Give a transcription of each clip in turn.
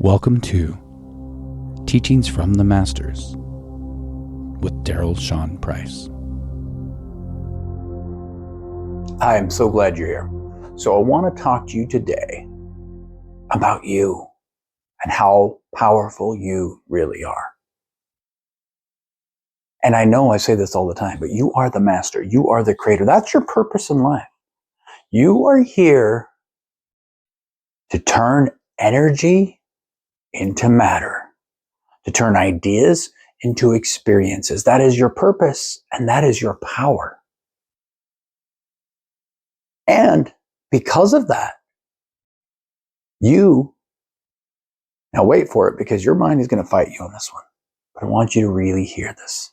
Welcome to Teachings from the Masters with Daryl Shaun Price. I am so glad you're here. So I want to talk to you today about you and how powerful you really are. And I know I say this all the time, but you are the master. You are the creator. That's your purpose in life. You are here to turn energy into matter, to turn ideas into experiences. That is your purpose, and that is your power. And because of that, now wait for it, because your mind is going to fight you on this one. But I want you to really hear this.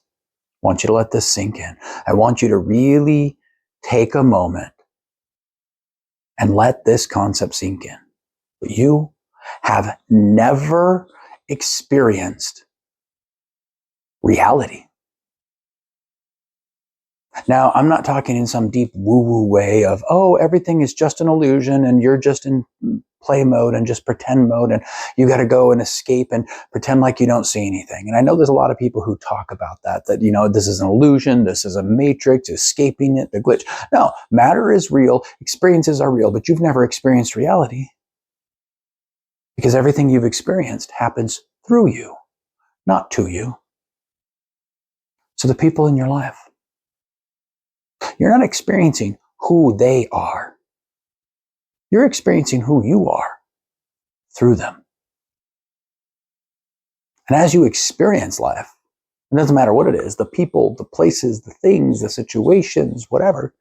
I want you to let this sink in. I want you to really take a moment and let this concept sink in. But you have never experienced reality. Now, I'm not talking in some deep woo-woo way of, oh, everything is just an illusion and you're just in play mode and just pretend mode and you got to go and escape and pretend like you don't see anything. And I know there's a lot of people who talk about that, this is an illusion, this is a matrix, escaping it, the glitch. No, matter is real, experiences are real, but you've never experienced reality because everything you've experienced happens through you, not to you. So the people in your life, you're not experiencing who they are. You're experiencing who you are through them. And as you experience life, it doesn't matter what it is, the people, the places, the things, the situations, whatever,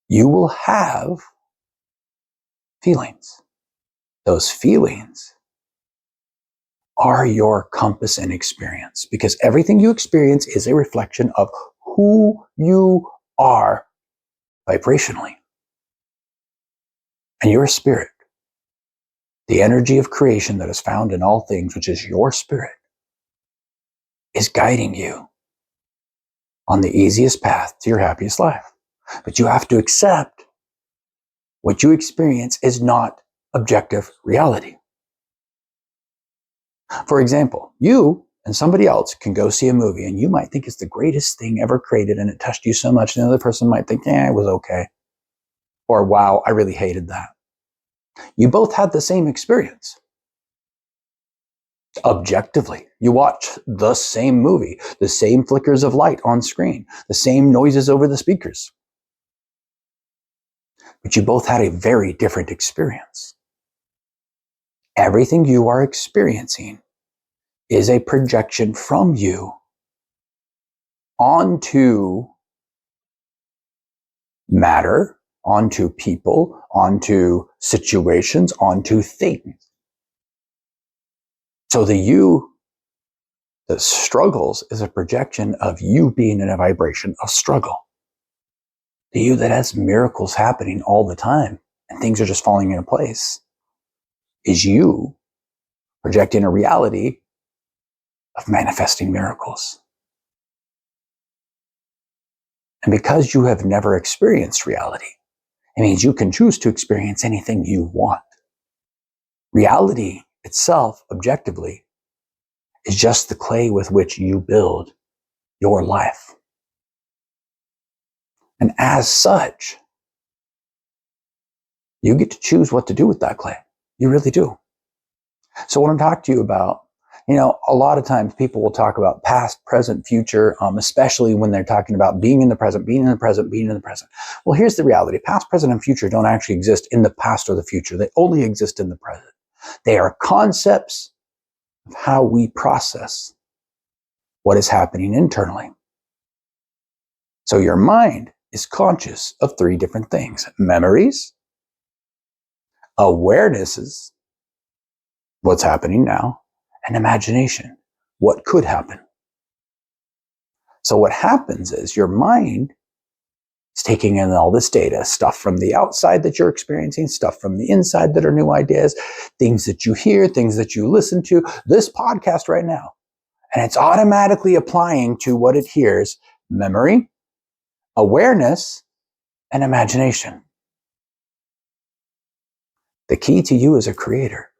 you will have feelings. Those feelings are your compass and experience, because everything you experience is a reflection of who you are vibrationally. And your spirit, the energy of creation that is found in all things, which is your spirit, is guiding you on the easiest path to your happiest life. But you have to accept what you experience is not objective reality. For example, you and somebody else can go see a movie and you might think it's the greatest thing ever created and it touched you so much, and the other person might think, it was okay. Or, wow, I really hated that. You both had the same experience. Objectively, you watch the same movie, the same flickers of light on screen, the same noises over the speakers. But you both had a very different experience. Everything you are experiencing is a projection from you onto matter, onto people, onto situations, onto things. So the you that struggles is a projection of you being in a vibration of struggle. The you that has miracles happening all the time and things are just falling into place is you projecting a reality of manifesting miracles. And because you have never experienced reality, it means you can choose to experience anything you want. Reality itself, objectively, is just the clay with which you build your life. And as such, you get to choose what to do with that clay. You really do. So I want to talk to you about, a lot of times people will talk about past, present, future, especially when they're talking about being in the present, being in the present, being in the present. Well, here's the reality. Past, present, and future don't actually exist in the past or the future. They only exist in the present. They are concepts of how we process what is happening internally. So your mind is conscious of three different things: memories, awarenesses, what's happening now, and imagination, what could happen. So what happens is your mind is taking in all this data, stuff from the outside that you're experiencing, stuff from the inside that are new ideas, things that you hear, things that you listen to, this podcast right now. And it's automatically applying to what it hears: memory, awareness, and imagination. The key to you as a creator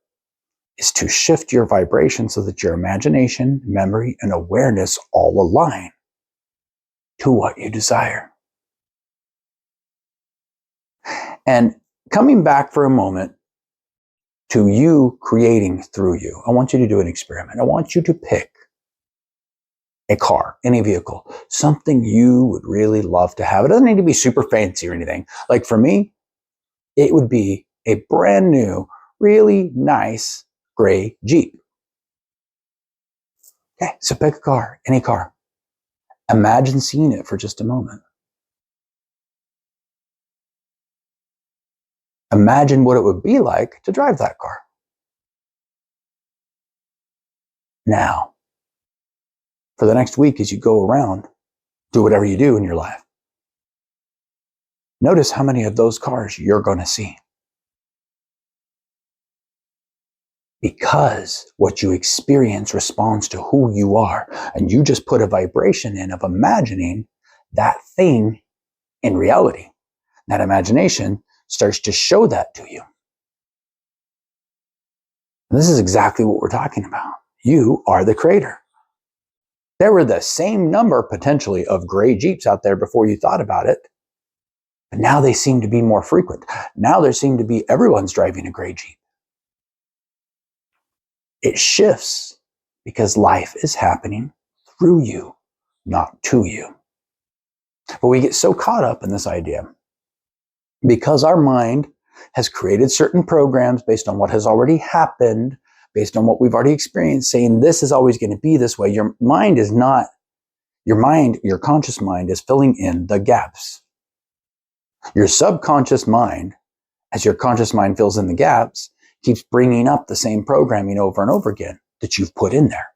is to shift your vibration so that your imagination, memory, and awareness all align to what you desire. And coming back for a moment to you creating through you, I want you to do an experiment. I want you to pick a car, any vehicle, something you would really love to have. It doesn't need to be super fancy or anything. Like for me, it would be a brand new, really nice gray Jeep. Okay, so pick a car, any car. Imagine seeing it for just a moment. Imagine what it would be like to drive that car. Now, for the next week, as you go around, do whatever you do in your life. Notice how many of those cars you're going to see. Because what you experience responds to who you are. And you just put a vibration in of imagining that thing in reality. That imagination starts to show that to you. And this is exactly what we're talking about. You are the creator. There were the same number potentially of gray Jeeps out there before you thought about it. But now they seem to be more frequent. Now there seem to be everyone's driving a gray Jeep. It shifts because life is happening through you, not to you. But we get so caught up in this idea because our mind has created certain programs based on what has already happened, based on what we've already experienced, saying this is always going to be this way. Your mind is not, your conscious mind is filling in the gaps. Your subconscious mind, as your conscious mind fills in the gaps, keeps bringing up the same programming over and over again that you've put in there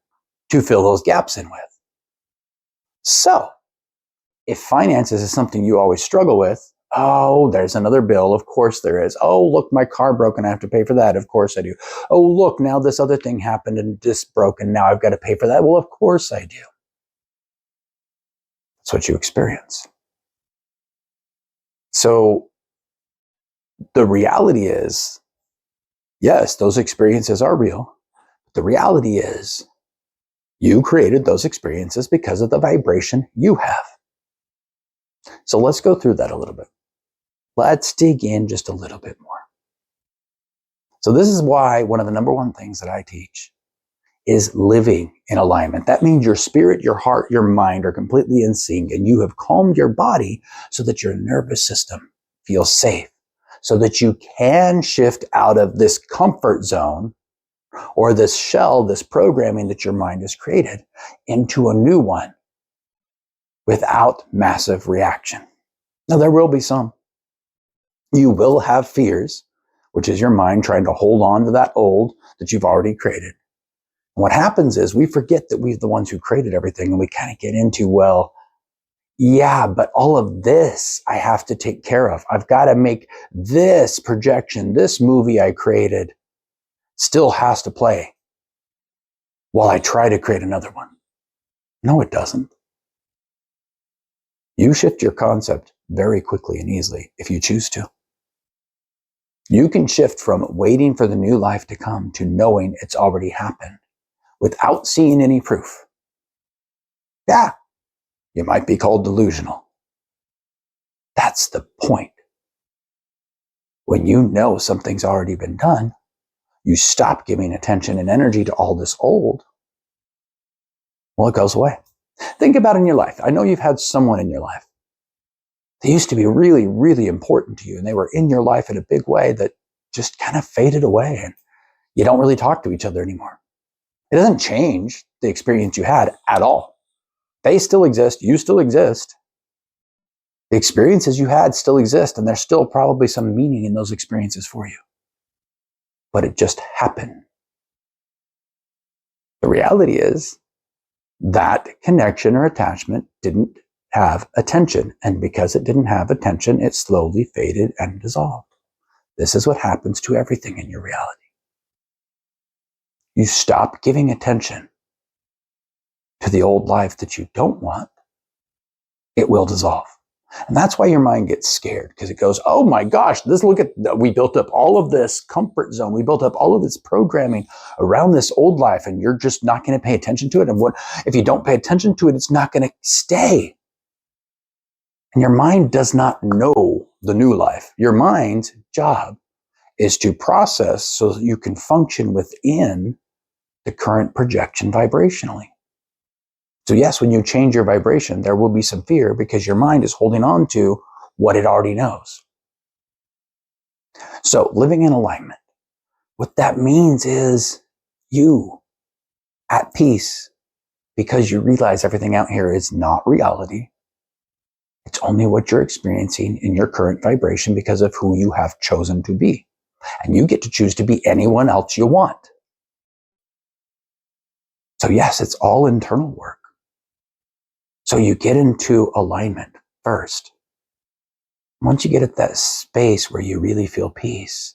to fill those gaps in with. So, if finances is something you always struggle with, oh, there's another bill. Of course there is. Oh, look, my car broke and I have to pay for that. Of course I do. Oh, look, now this other thing happened and this broke and now I've got to pay for that. Well, of course I do. That's what you experience. So the reality is, yes, those experiences are real. The reality is you created those experiences because of the vibration you have. So let's go through that a little bit. Let's dig in just a little bit more. So this is why one of the number one things that I teach is living in alignment. That means your spirit, your heart, your mind are completely in sync, and you have calmed your body so that your nervous system feels safe, so that you can shift out of this comfort zone or this shell, this programming that your mind has created, into a new one without massive reaction. Now, there will be some. You will have fears, which is your mind trying to hold on to that old that you've already created. And what happens is we forget that we're the ones who created everything, and we kind of get into, well, yeah, but all of this I have to take care of. I've got to make this projection, this movie I created still has to play while I try to create another one. No, it doesn't. You shift your concept very quickly and easily if you choose to. You can shift from waiting for the new life to come to knowing it's already happened without seeing any proof. Yeah, you might be called delusional. That's the point. When you know something's already been done, you stop giving attention and energy to all this old. Well, it goes away. Think about in your life. I know you've had someone in your life. They used to be really, really important to you, and they were in your life in a big way that just kind of faded away, and you don't really talk to each other anymore. It doesn't change the experience you had at all. They still exist. You still exist. The experiences you had still exist, and there's still probably some meaning in those experiences for you. But it just happened. The reality is that connection or attachment didn't have attention. And because it didn't have attention, it slowly faded and dissolved. This is what happens to everything in your reality. You stop giving attention to the old life that you don't want, it will dissolve. And that's why your mind gets scared, because it goes, oh my gosh, we built up all of this comfort zone. We built up all of this programming around this old life, and you're just not going to pay attention to it. And if you don't pay attention to it, it's not going to stay. And your mind does not know the new life. Your mind's job is to process so that you can function within the current projection vibrationally. So yes, when you change your vibration, there will be some fear because your mind is holding on to what it already knows. So living in alignment, what that means is you at peace because you realize everything out here is not reality. It's only what you're experiencing in your current vibration because of who you have chosen to be. And you get to choose to be anyone else you want. So yes, it's all internal work. So you get into alignment first. Once you get at that space where you really feel peace,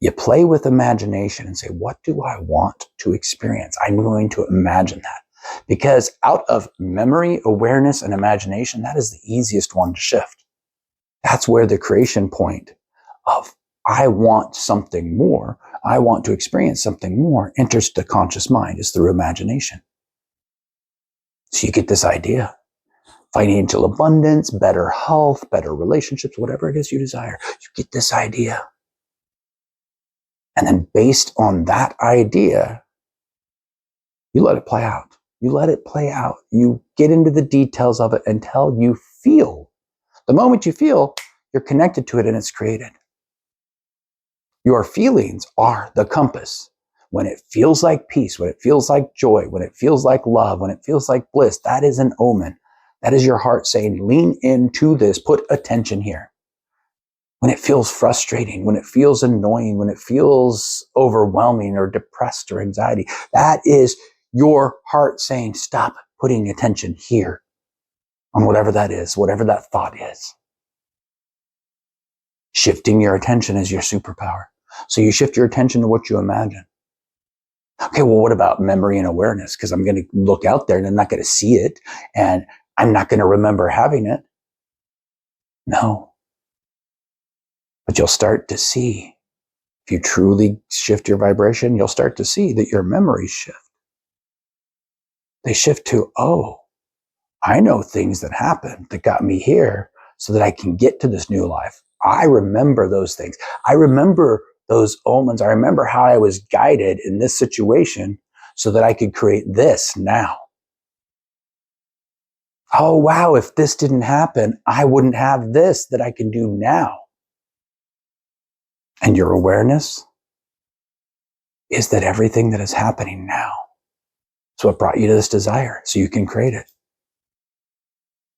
you play with imagination and say, what do I want to experience? I'm going to imagine that. Because out of memory, awareness, and imagination, that is the easiest one to shift. That's where the creation point of I want something more, I want to experience something more, enters the conscious mind, is through imagination. So you get this idea. Financial abundance, better health, better relationships, whatever it is you desire. You get this idea. And then based on that idea, you let it play out. You let it play out. You get into the details of it until you feel. The moment you feel, you're connected to it and it's created. Your feelings are the compass. When it feels like peace, when it feels like joy, when it feels like love, when it feels like bliss, that is an omen. That is your heart saying, lean into this, put attention here. When it feels frustrating, when it feels annoying, when it feels overwhelming or depressed or anxiety, that is your heart saying, stop putting attention here on whatever that is, whatever that thought is. Shifting your attention is your superpower. So you shift your attention to what you imagine. Okay, well, what about memory and awareness? Because I'm going to look out there and I'm not going to see it and I'm not going to remember having it. No. But you'll start to see, if you truly shift your vibration, you'll start to see that your memories shift. They shift to, oh, I know things that happened that got me here so that I can get to this new life. I remember those things. I remember those omens. I remember how I was guided in this situation so that I could create this now. Oh, wow, if this didn't happen, I wouldn't have this that I can do now. And your awareness is that everything that is happening now is what brought you to this desire, so you can create it.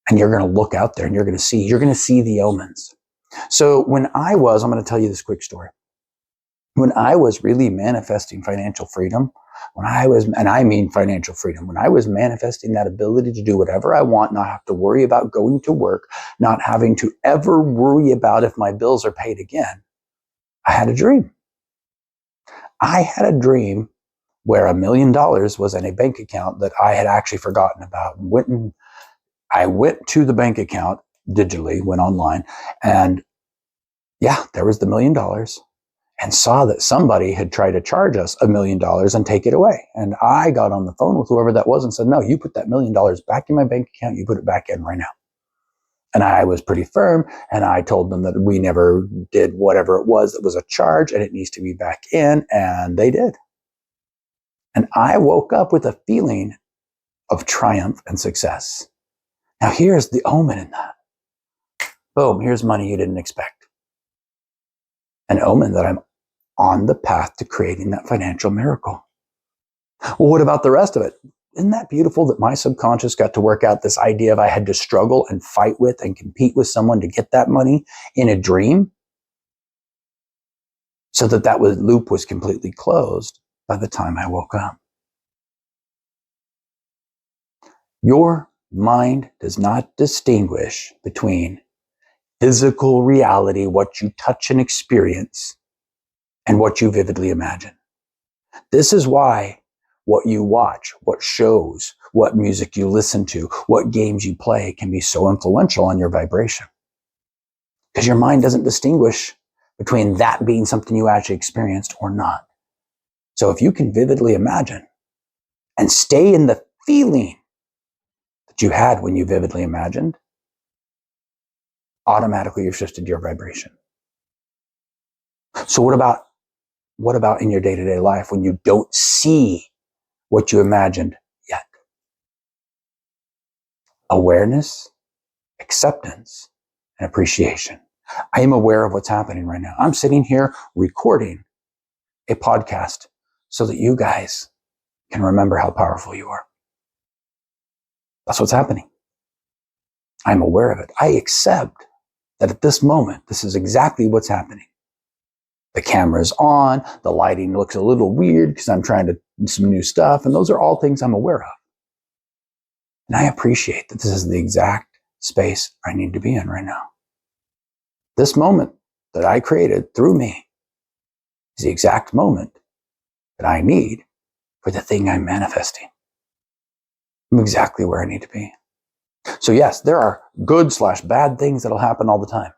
And you're going to look out there and you're going to see the omens. So I'm going to tell you this quick story. When I was really manifesting financial freedom, when I was manifesting that ability to do whatever I want, not have to worry about going to work, not having to ever worry about if my bills are paid again, I had a dream. I had a dream where $1 million was in a bank account that I had actually forgotten about. I went to the bank account digitally, went online, and yeah, there was the $1 million, and saw that somebody had tried to charge us $1 million and take it away. And I got on the phone with whoever that was and said, no, you put that $1 million back in my bank account. You put it back in right now. And I was pretty firm. And I told them that we never did whatever it was that was a charge and it needs to be back in. And they did. And I woke up with a feeling of triumph and success. Now here's the omen in that. Boom, here's money you didn't expect. An omen that I'm on the path to creating that financial miracle. Well, what about the rest of it? Isn't that beautiful that my subconscious got to work out this idea of I had to struggle and fight with and compete with someone to get that money in a dream? So that loop was completely closed by the time I woke up. Your mind does not distinguish between physical reality, what you touch and experience, and what you vividly imagine. This is why what you watch, what shows, what music you listen to, what games you play can be so influential on your vibration. Because your mind doesn't distinguish between that being something you actually experienced or not. So if you can vividly imagine and stay in the feeling that you had when you vividly imagined, automatically you've shifted your vibration. So what about in your day-to-day life when you don't see what you imagined yet? Awareness, acceptance, and appreciation. I am aware of what's happening right now. I'm sitting here recording a podcast so that you guys can remember how powerful you are. That's what's happening. I'm aware of it. I accept that at this moment, this is exactly what's happening. The camera's on, the lighting looks a little weird because I'm trying to do some new stuff, and those are all things I'm aware of. And I appreciate that this is the exact space I need to be in right now. This moment that I created through me is the exact moment that I need for the thing I'm manifesting. I'm exactly where I need to be. So yes, there are good/bad things that'll happen all the time.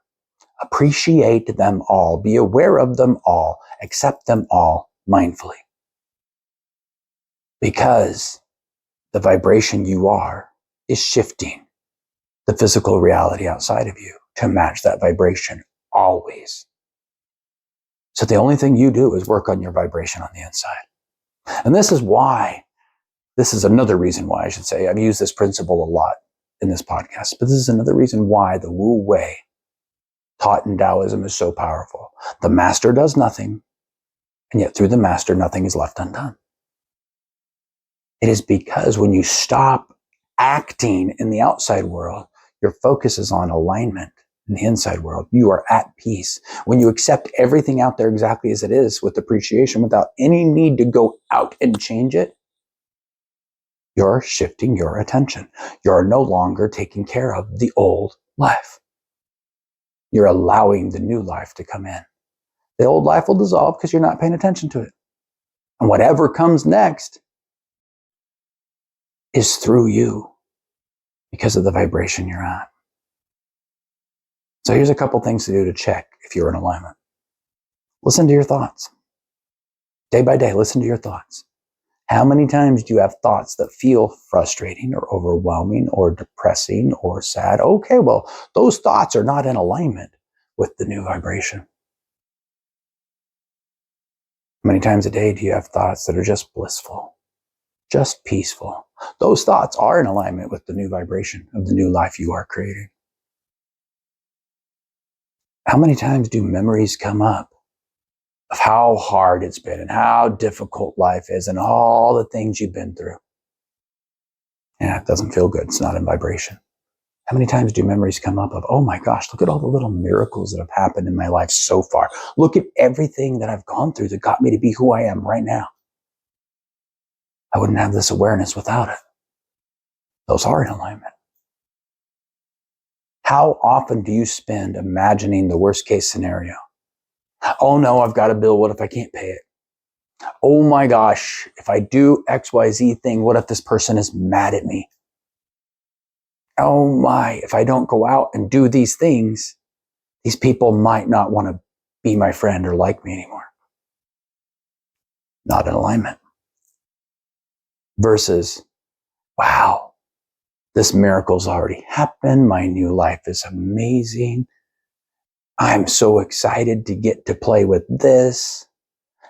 Appreciate them all. Be aware of them all. Accept them all mindfully. Because the vibration you are is shifting the physical reality outside of you to match that vibration always. So the only thing you do is work on your vibration on the inside. And this is another reason why I should say, I've used this principle a lot in this podcast, but this is another reason why the Wu Wei taught in Taoism is so powerful. The master does nothing, and yet through the master, nothing is left undone. It is because when you stop acting in the outside world, your focus is on alignment in the inside world. You are at peace. When you accept everything out there exactly as it is with appreciation without any need to go out and change it, you're shifting your attention. You're no longer taking care of the old life. You're allowing the new life to come in. The old life will dissolve because you're not paying attention to it. And whatever comes next is through you because of the vibration you're at. So here's a couple things to do to check if you're in alignment. Listen to your thoughts. Day by day, listen to your thoughts. How many times do you have thoughts that feel frustrating or overwhelming or depressing or sad? Okay, well, those thoughts are not in alignment with the new vibration. How many times a day do you have thoughts that are just blissful, just peaceful? Those thoughts are in alignment with the new vibration of the new life you are creating. How many times do memories come up of how hard it's been and how difficult life is and all the things you've been through? Yeah, it doesn't feel good. It's not in vibration. How many times do memories come up of, oh my gosh, look at all the little miracles that have happened in my life so far. Look at everything that I've gone through that got me to be who I am right now. I wouldn't have this awareness without it. Those are in alignment. How often do you spend imagining the worst case scenario? Oh no, I've got a bill. What if I can't pay it? Oh my gosh, if I do XYZ thing, what if this person is mad at me? Oh my, if I don't go out and do these things, these people might not want to be my friend or like me anymore. Not in alignment. Versus, wow, this miracle's already happened. My new life is amazing. I'm so excited to get to play with this.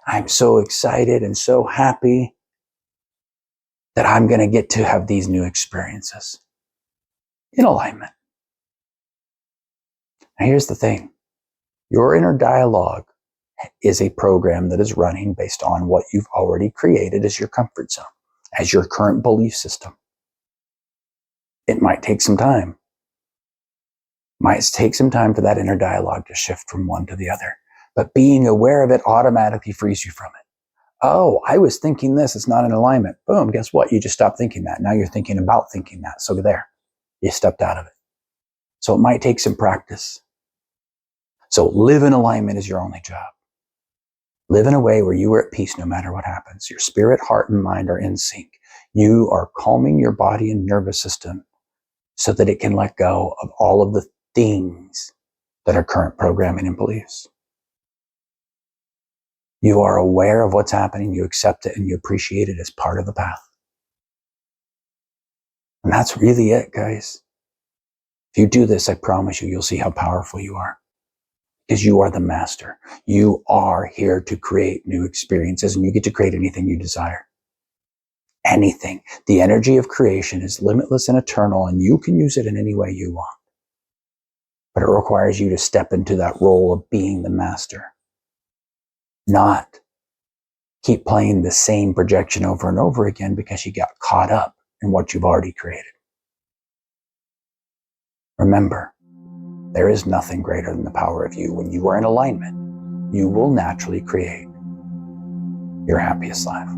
I'm so excited and so happy that I'm going to get to have these new experiences. In alignment. Now here's the thing. Your inner dialogue is a program that is running based on what you've already created as your comfort zone, as your current belief system. It might take some time. Might take some time for that inner dialogue to shift from one to the other. But being aware of it automatically frees you from it. Oh, I was thinking this. It's not in alignment. Boom, guess what? You just stopped thinking that. Now you're thinking about thinking that. So there, you stepped out of it. So it might take some practice. So live in alignment is your only job. Live in a way where you are at peace no matter what happens. Your spirit, heart, and mind are in sync. You are calming your body and nervous system so that it can let go of all of the things that are current programming and beliefs. You are aware of what's happening, you accept it, and you appreciate it as part of the path. And that's really it, guys. If you do this, I promise you, you'll see how powerful you are. Because you are the master. You are here to create new experiences, and you get to create anything you desire. Anything. The energy of creation is limitless and eternal, and you can use it in any way you want. But it requires you to step into that role of being the master. Not keep playing the same projection over and over again because you got caught up in what you've already created. Remember, there is nothing greater than the power of you. When you are in alignment, you will naturally create your happiest life.